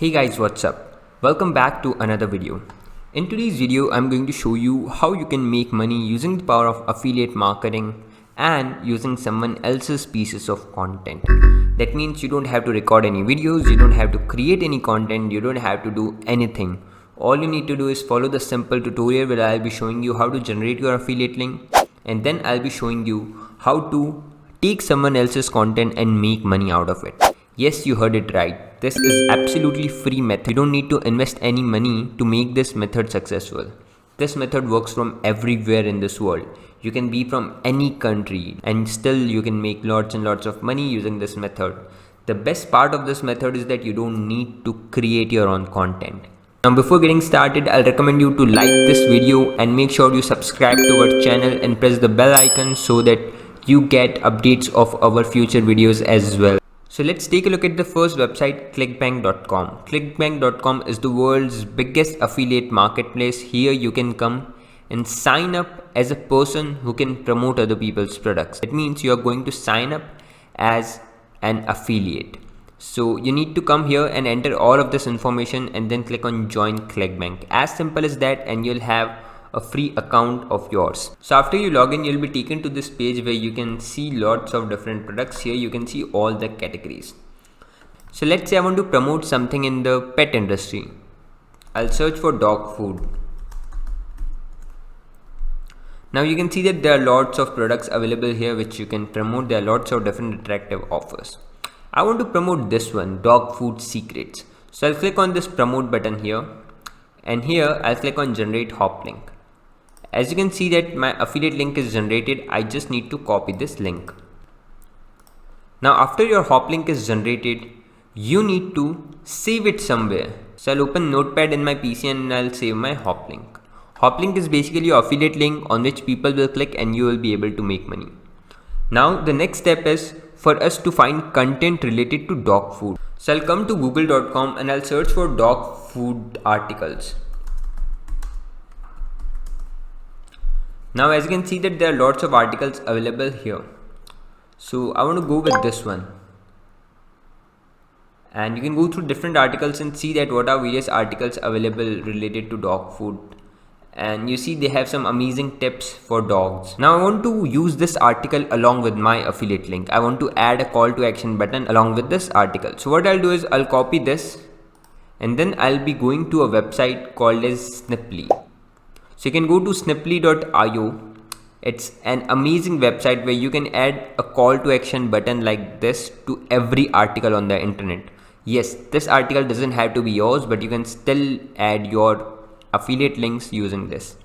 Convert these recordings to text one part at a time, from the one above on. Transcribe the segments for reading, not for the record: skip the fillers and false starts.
Hey guys, what's up? Welcome back to another video. In today's video, I'm going to show you how you can make money using the power of affiliate marketing and using someone else's pieces of content. That means you don't have to record any videos, you don't have to create any content, you don't have to do anything. All you need to do is follow the simple tutorial where I'll be showing you how to generate your affiliate link, and then I'll be showing you how to take someone else's content and make money out of it. Yes, you heard it right. This is absolutely free method. You don't need to invest any money to make this method successful. This method works from everywhere in this world. You can be from any country and still you can make lots and lots of money using this method. The best part of this method is that you don't need to create your own content. Now before getting started, I'll recommend you to like this video and make sure you subscribe to our channel and press the bell icon so that you get updates of our future videos as well. So let's take a look at the first website, clickbank.com. Clickbank.com is the world's biggest affiliate marketplace. Here you can come and sign up as a person who can promote other people's products. It means you are going to sign up as an affiliate. So you need to come here and enter all of this information and then click on join Clickbank. As simple as that, and you'll have a free account of yours. So after you log in, you'll be taken to this page where you can see lots of different products. Here you can see all the categories. So let's say I want to promote something in the pet industry. I'll search for dog food. Now you can see that there are lots of products available here which you can promote. There are lots of different attractive offers. I want to promote this one, dog food secrets. So I'll click on this promote button here, and here I'll click on generate hop link. As you can see that my affiliate link is generated, I just need to copy this link. Now after your hop link is generated, you need to save it somewhere. So I'll open Notepad in my PC and I'll save my hop link. Hop link is basically your affiliate link on which people will click and you will be able to make money. Now the next step is for us to find content related to dog food. So I'll come to google.com and I'll search for dog food articles. Now as you can see that there are lots of articles available here. So I want to go with this one. And you can go through different articles and see that what are various articles available related to dog food. And you see they have some amazing tips for dogs. Now I want to use this article along with my affiliate link. I want to add a call to action button along with this article. So what I'll do is I'll copy this and then I'll be going to a website called as Sniply. So you can go to sniply.io. It's an amazing website where you can add a call to action button like this to every article on the internet. Yes, this article doesn't have to be yours, but you can still add your affiliate links using this.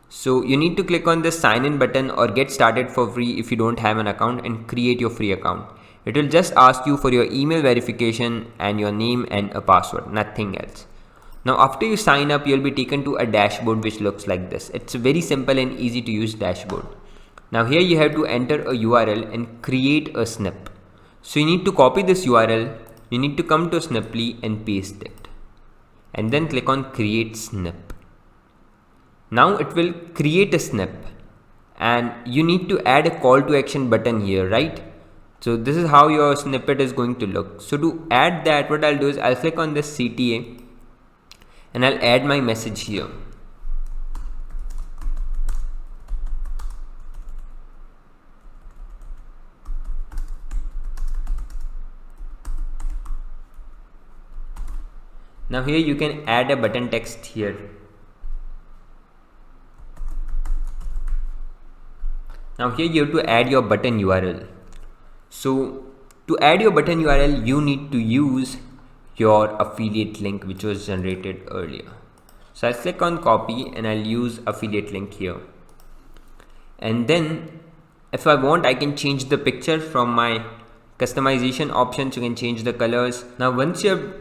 So you need to click on this sign in button or get started for free if you don't have an account, and create your free account. It will just ask you for your email verification and your name and a password, nothing else. Now after you sign up, you'll be taken to a dashboard which looks like this. It's a very simple and easy to use dashboard. Now here you have to enter a URL and create a snip. So you need to copy this URL, you need to come to Sniply and paste it. And then click on create snip. Now it will create a snip and you need to add a call to action button here, right? So this is how your snippet is going to look. So to add that, what I'll do is I'll click on this CTA and I'll add my message here. Now here you can add a button text here. Now here you have to add your button URL. So to add your button URL, you need to use your affiliate link which was generated earlier. So I'll click on copy and I'll use affiliate link here. And then if I want, I can change the picture from my customization options. You can change the colors. Now once you have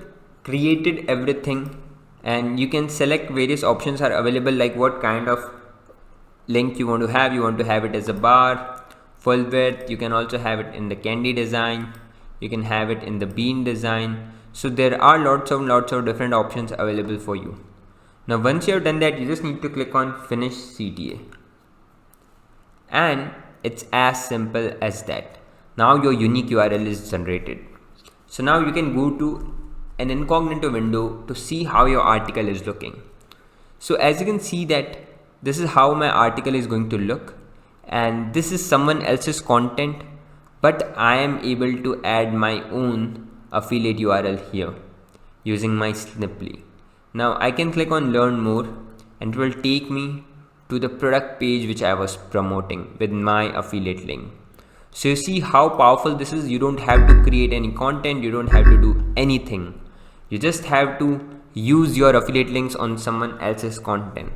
created everything, and you can select various options are available, like what kind of link you want to have. You want to have it as a bar, full width. You can also have it in the candy design. You can have it in the bean design. So there are lots of different options available for you. Now once you have done that, you just need to click on finish CTA. And it's as simple as that. Now your unique URL is generated. So now you can go to an incognito window to see how your article is looking. So as you can see that this is how my article is going to look, and this is someone else's content, but I am able to add my own affiliate URL here using my Sniply. Now I can click on learn more and it will take me to the product page which I was promoting with my affiliate link. So you see how powerful this is. You don't have to create any content, you don't have to do anything. You just have to use your affiliate links on someone else's content.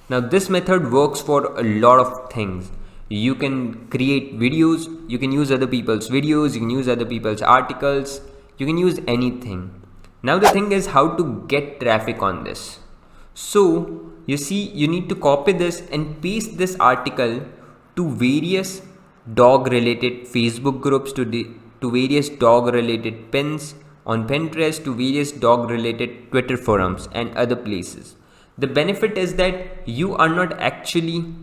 Now this method works for a lot of things. You can create videos, you can use other people's videos, you can use other people's articles, you can use anything. Now the thing is how to get traffic on this. So you see, you need to copy this and paste this article to various dog related Facebook groups, to various dog related pins on Pinterest, to various dog related Twitter forums and other places. The benefit is that you are not actually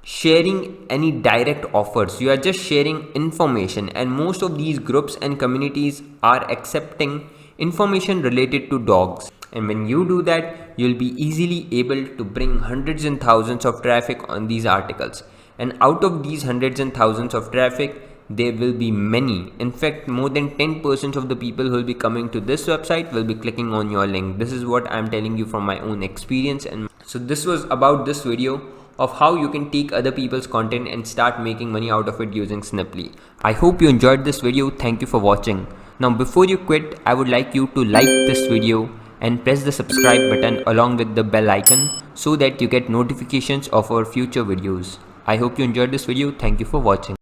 sharing any direct offers, you are just sharing information, and most of these groups and communities are accepting information related to dogs. And when you do that, you'll be easily able to bring hundreds and thousands of traffic on these articles. And out of these hundreds and thousands of traffic, there will be many. In fact, more than 10% of the people who will be coming to this website will be clicking on your link. This is what I'm telling you from my own experience. And so this was about this video of how you can take other people's content and start making money out of it using Sniply. I hope you enjoyed this video. Thank you for watching. Now before you quit, I would like you to like this video and press the subscribe button along with the bell icon so that you get notifications of our future videos. I hope you enjoyed this video. Thank you for watching.